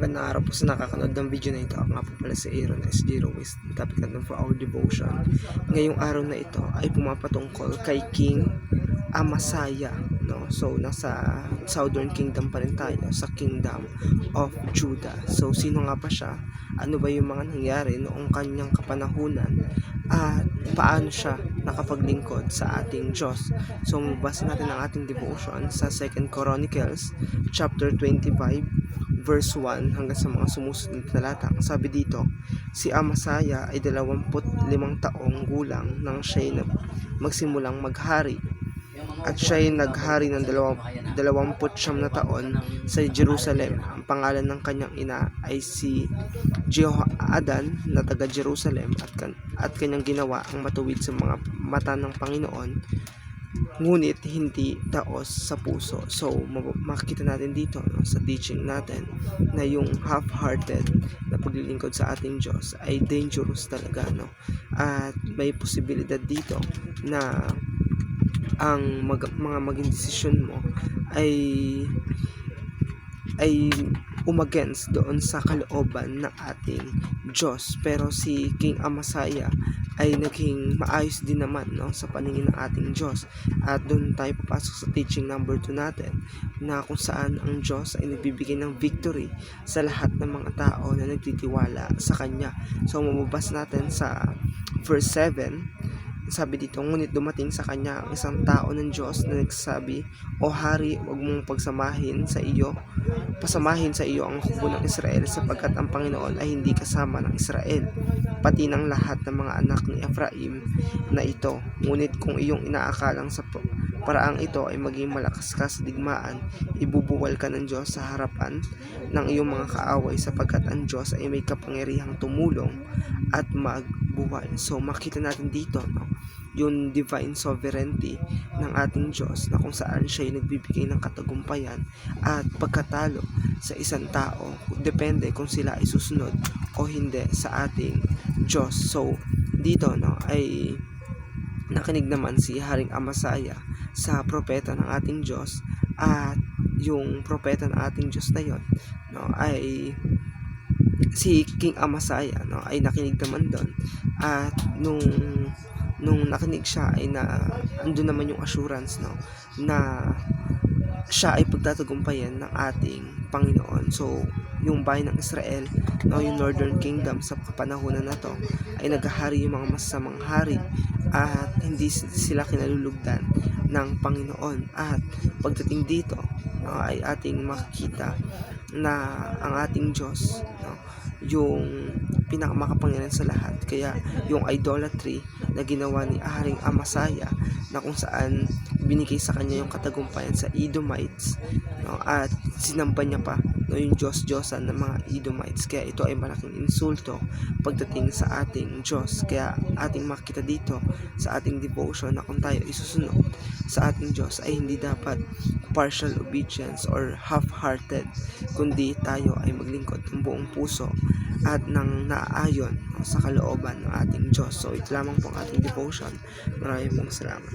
Magandang araw po sa nakakanood ng video na ito. Ako nga po pala si Aaron S. J. Ruiz. Topic natin for our devotion. Ngayong araw na ito ay pumapatungkol kay King Amasaya. No? So, nasa Southern Kingdom pa rin tayo, sa Kingdom of Judah. So, sino nga pa siya? Ano ba yung mga nangyari noong kanyang kapanahunan? At paano siya nakapaglingkod sa ating Diyos? So, mabasa natin ang ating devotion sa 2 Chronicles chapter 25 verse 1 hanggang sa mga sumusunod na talata. Sabi dito, si Amasaya ay 25 taong gulang nang siya'y magsimulang maghari. At siya'y naghari ng 29 na taon sa Jerusalem. Ang pangalan ng kanyang ina ay si Jehoadan na taga Jerusalem, at kanyang ginawa ang matuwid sa mga mata ng Panginoon, ngunit hindi taos sa puso. So makikita natin dito, no, sa teaching natin na yung half-hearted na paglilingkod sa ating Diyos ay dangerous talaga, no? At may posibilidad dito na ang mga maging desisyon mo ay umagainst doon sa kalooban ng ating Diyos. Pero si King Amasaya ay naging maayos din naman, no, sa paningin ng ating Diyos. At doon tayo papasok sa teaching number 2 natin, na kung saan ang Diyos ay nagbibigay ng victory sa lahat ng mga tao na nagtitiwala sa Kanya. So mababasa natin sa verse 7. Sabi dito, ngunit dumating sa kanya ang isang tao ng Diyos na nagsabi, O hari, huwag mong pasamahin sa iyo ang hukbo ng Israel, sapagkat ang Panginoon ay hindi kasama ng Israel, pati ng lahat ng mga anak ni Ephraim na ito. Ngunit kung iyong inaakalang sa paraang ito ay maging malakas ka sa digmaan, ibubuwal ka ng Diyos sa harapan ng iyong mga kaaway, sapagkat ang Diyos ay may kapangyarihang tumulong at magbuwal. So makita natin dito, no, yung divine sovereignty ng ating Diyos, na kung saan siya ay nagbibigay ng katagumpayan at pagkatalo sa isang tao, depende kung sila ay susunod o hindi sa ating Diyos. So dito, no, ay nakinig naman si Haring Amasaya sa propeta ng ating Diyos, at yung propeta ng ating Diyos na yon, no, ay si King Amasaya, no, ay nakinig naman doon. At nung nakinig siya ay andun naman yung assurance, no, na siya ay pagtatagumpayan ng ating Panginoon. So yung bayan ng Israel, no, yung Northern Kingdom sa kapanahunan na to, ay naghahari yung mga masasamang hari, at hindi sila kinalulugdan ng Panginoon. At pagdating dito, no, ay ating makikita na ang ating Diyos, no, yung pinakamakapangyarihan sa lahat. Kaya yung idolatry na ginawa ni Haring Amasaya, na kung saan binigay sa kanya yung katagumpayan sa Edomites, no, at sinamba niya pa, no, yung Diyos-Diyosan ng mga Edomites. Kaya ito ay malaking insulto pagdating sa ating Diyos. Kaya ating makita dito sa ating devotion na kung tayo isusunod sa ating Diyos ay hindi dapat partial obedience or half-hearted, kundi tayo ay maglingkod ng buong puso at nang naaayon, no, sa kalooban ng ating Diyos. So ito lamang po ang ating devotion. Maraming salamat.